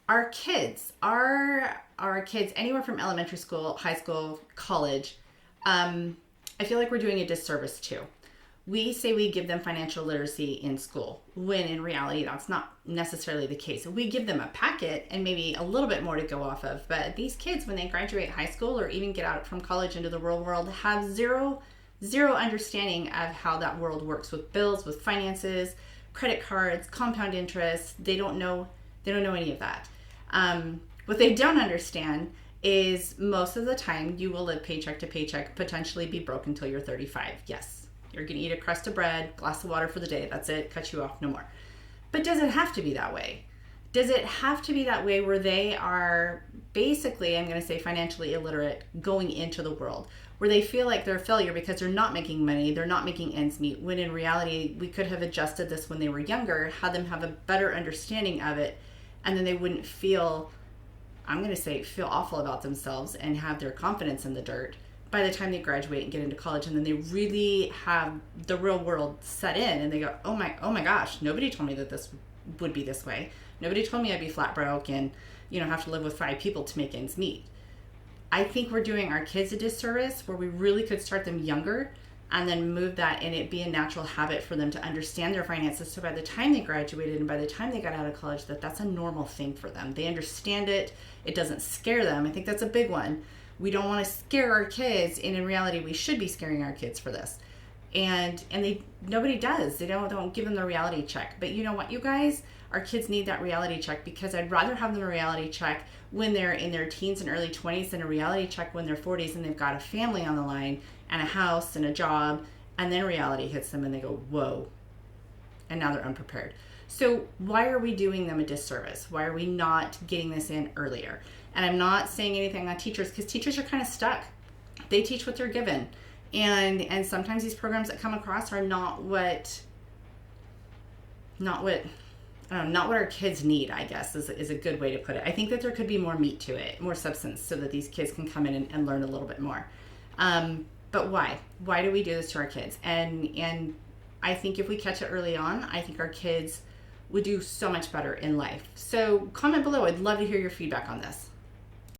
Our kids, our kids, anywhere from elementary school, high school, college, I feel like we're doing a disservice too. We say we give them financial literacy in school, when in reality, that's not necessarily the case. We give them a packet and maybe a little bit more to go off of. But these kids, when they graduate high school or even get out from college into the real world, have zero understanding of how that world works with bills, with finances, credit cards, compound interest. They don't know any of that. What they don't understand is most of the time you will live paycheck to paycheck, potentially be broke until you're 35. Yes, you're going to eat a crust of bread, glass of water for the day. That's it. Cut you off, no more. But does it have to be that way? Does it have to be that way where they are basically, I'm going to say, financially illiterate going into the world, where they feel like they're a failure because they're not making money, they're not making ends meet, when in reality, we could have adjusted this when they were younger, had them have a better understanding of it, and then they wouldn't feel, I'm going to say, feel awful about themselves and have their confidence in the dirt by the time they graduate and get into college. And then they really have the real world set in and they go, oh my gosh, nobody told me that this would be this way. Nobody told me I'd be flat broke and, have to live with 5 people to make ends meet. I think we're doing our kids a disservice where we really could start them younger and then move that and it be a natural habit for them to understand their finances. So by the time they graduated and by the time they got out of college, that's a normal thing for them. They understand it. It doesn't scare them. I think that's a big one. We don't want to scare our kids, and in reality, we should be scaring our kids for this. And nobody does. They don't give them the reality check. But you know what, you guys? Our kids need that reality check, because I'd rather have them a reality check when they're in their teens and early 20s than a reality check when they're 40s and they've got a family on the line and a house and a job, and then reality hits them and they go, whoa, and now they're unprepared. So why are we doing them a disservice? Why are we not getting this in earlier? And I'm not saying anything on teachers, because teachers are kind of stuck. They teach what they're given. And sometimes these programs that come across are not what our kids need, I guess, is a good way to put it. I think that there could be more meat to it, more substance, so that these kids can come in and learn a little bit more. But why? Why do we do this to our kids? And I think if we catch it early on, I think our kids would do so much better in life. So comment below. I'd love to hear your feedback on this.